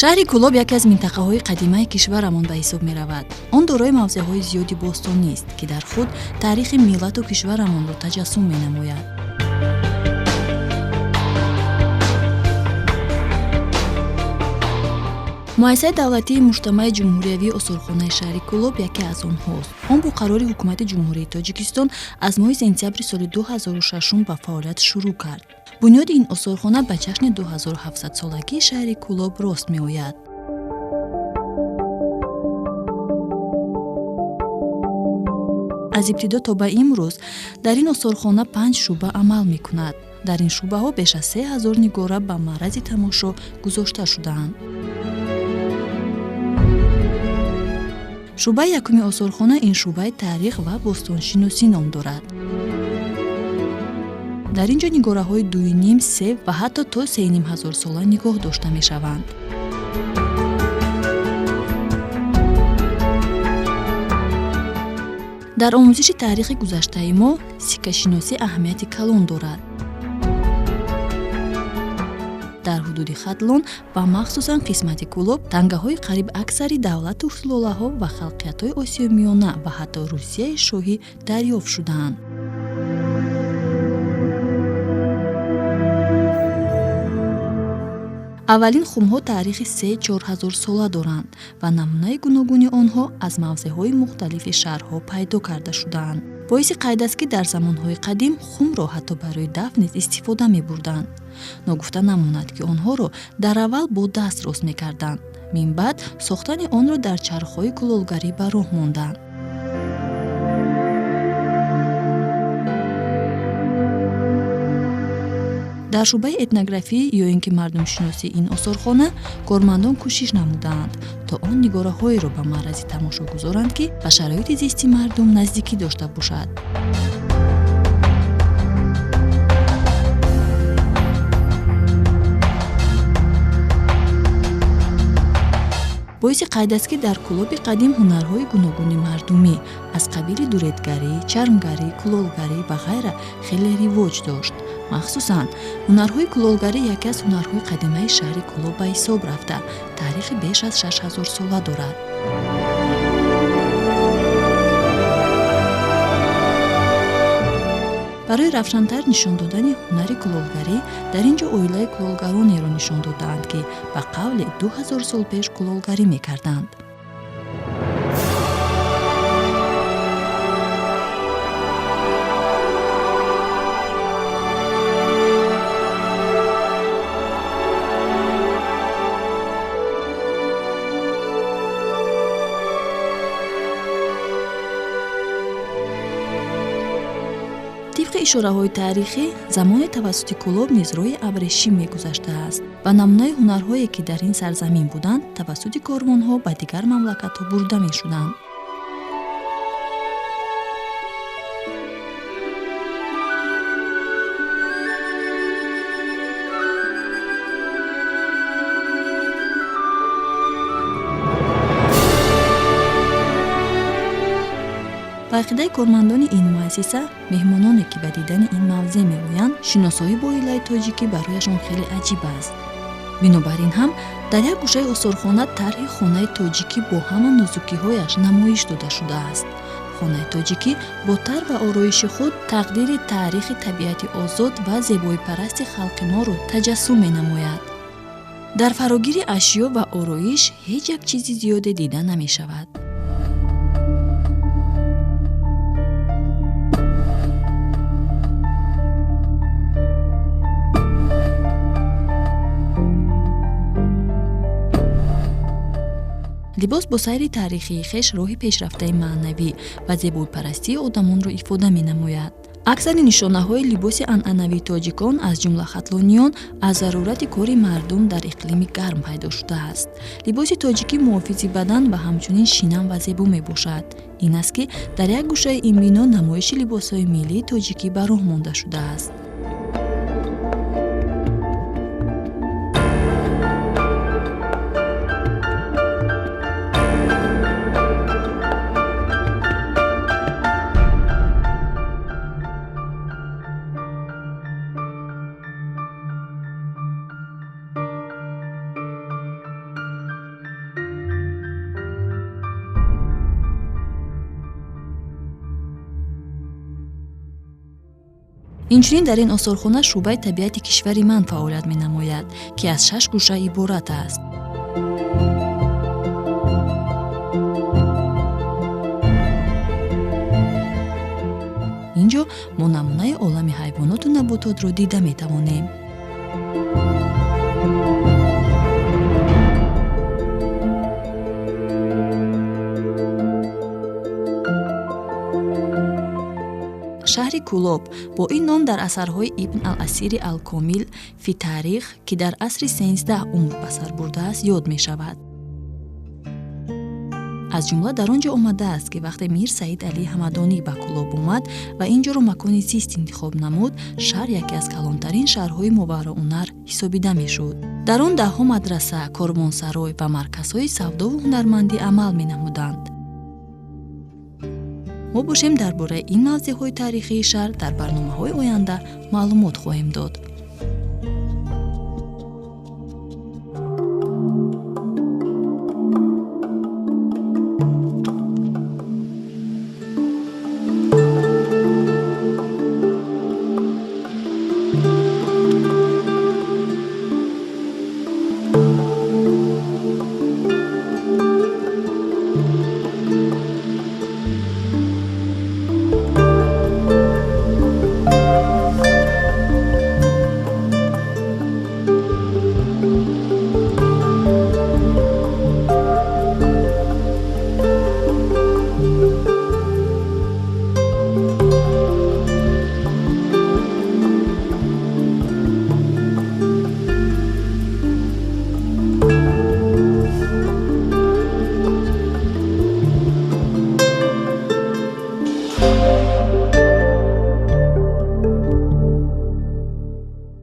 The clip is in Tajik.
шаҳри Кӯлоб яке аз минтақаҳои қадимаи кишварамон ба ҳисоб меравад. Он дорои мавзеъҳои зиёди бостонист, ки дар худ таърихи миллату кишварамонро таҷассум менамояд. муассисаи давлатии муҷтамаи ҷумҳуриявии осорхонаи шаҳри Кӯлоб яке аз онҳост. Он бо қарори ҳукумати ҷумҳурии Тоҷикистон аз моҳи сентябри соли 2006 ба фаъолият шурӯъ кард. бунёди ин осорхона ба ҷашни 2700-солагии шаҳри Кӯлоб рост меояд. аз ибтидо то ба имрӯз дар ин осорхона 5 шуъба амал мекунад. дар ин шуъбаҳо беш аз 3000 нигора ба маърази тамошо гузошта шудаанд. шуъбаи якуми осорхона ин шуъбаи таърих ва бостоншиносӣ ном дорад. дар ин ҷо нигораҳои 2.5, 3 ва ҳатто то 3500 сола нигоҳ дошта мешаванд. дар омӯзиши таърихи гузаштаи мо сиккашиносӣ аҳамияти калон дорад. дар ҳудуди хатлон ва махсусан қисмати Кӯлоб тангаҳои қариб аксари давлату сулолаҳо ва халқиятҳои Осиёи Миёна ва ҳатто Русияи Шоҳӣ дарёфт шудаанд. аввалин хумҳо таърихи 3-4 сола доранд ва намунаи гуногуни онҳо аз мавзеъҳои мухталифи шаҳрҳо пайдо карда шудаанд. боиси қайд аст, ки дар замонҳои қадим хумро ҳатто барои дафн низ истифода мебурданд. ногуфта намонад, ки онҳоро дар аввал бо даст рост мекарданд. минбаъд сохтани онро дар чархҳои кулолгарӣ ба роҳ монданд. дар шуъбаи этнографӣ ё ин ки мардумшиносии ин осорхона кормандон кӯшиш намуданд, то он нигораҳоеро ба маърази тамошо гузоранд, ки ба шароити зисти мардум наздикӣ дошта бошад. боиси қайд аст, ки дар Кӯлоби қадим ҳунарҳои гуногуни мардумӣ аз қабили дуретгарӣ, чармгарӣ, кулолгарӣ ва ғайра хеле ривоҷ дошт. махсусан ҳунарҳои кулолгарӣ яке аз ҳунарҳои қадимаи шаҳри Кӯлоб ба ҳисоб рафта, таърихи беш аз 6000 сола дорад. барои равшантар нишон додани ҳунари кулолгарӣ дар ин ҷо оилаи кулолгаронеро нишон додаанд, ки ба қавли 2000 сол пеш кулолгарӣ мекарданд. طبق ишораҳои таърихӣ замоне тавассути Кӯлоб низ роҳи Абрешим мегузаштааст ва намунаи ҳунарҳое, ки дар ин сарзамин буданд, тавассути корвонҳо ба дигар мамлакатҳо бурда мешуданд. ба ақидаи кормандони ин муассиса, меҳмононе ки ба дидани ин мавзеъ меоянд, шиносоӣ бо оилаи тоҷикӣ барояшон хеле аҷиб аст. бинобар ин ҳам дар як гӯшаи осорхона тарҳи хонаи тоҷикӣ бо ҳама нозукиҳояш намоиш дода шудааст. хонаи тоҷикӣ бо тар ва ороиши худ тақдири таърихи табиати озод ва зебоипарасти халқи моро таҷассум менамояд. дар фарогири ашё ва ороиш ҳеҷ як чизи зиёде дида намешавад. либос бо сайри таърихии хеш роҳи пешрафтаи маънавӣ ва зебоипарастии одамонро ифода менамояд. аксари нишонаҳои либоси анъанавии тоҷикон аз ҷумла хатлониён аз зарурати кори мардум дар иқлими гарм пайдо шудааст. либоси тоҷикӣ муҳофизи бадан ва ҳамчунин шинам ва зебо мебошад. ин аст, ки дар як гӯшаи ин бино намоиши либосҳои миллии тоҷикӣ ба роҳ монда шудааст. инчунин дар ин осорхона шӯъбаи табиати кишвари ман фаъолият менамояд, ки аз 6 гӯша иборат аст. инҷо мо намунаи олами ҳайвоноту набототро дида метавонем. шаҳри Кӯлоб бо ин ном дар асарҳои Ибн ал-Асири ал-Комил фи таърих, ки дар асри 13 умр ба сар бурдааст, ёд мешавад. аз ҷумла дар он ҷо омадааст, ки вақте Мир Саид Алии Ҳамадонӣ ба Кӯлоб омад ва ин ҷоро макони зист интихоб намуд, шаҳр яке аз калонтарин шаҳрҳои Мовароуннар ҳисобида мешуд. дар он даҳҳо мадраса, корвонсарой ва марказҳои савдову ҳунармандӣ амал менамуданд. мо бошем дар бораи ин мавзеъҳои таърихии шаҳр дар барномаҳои оянда маълумот хоҳем дод.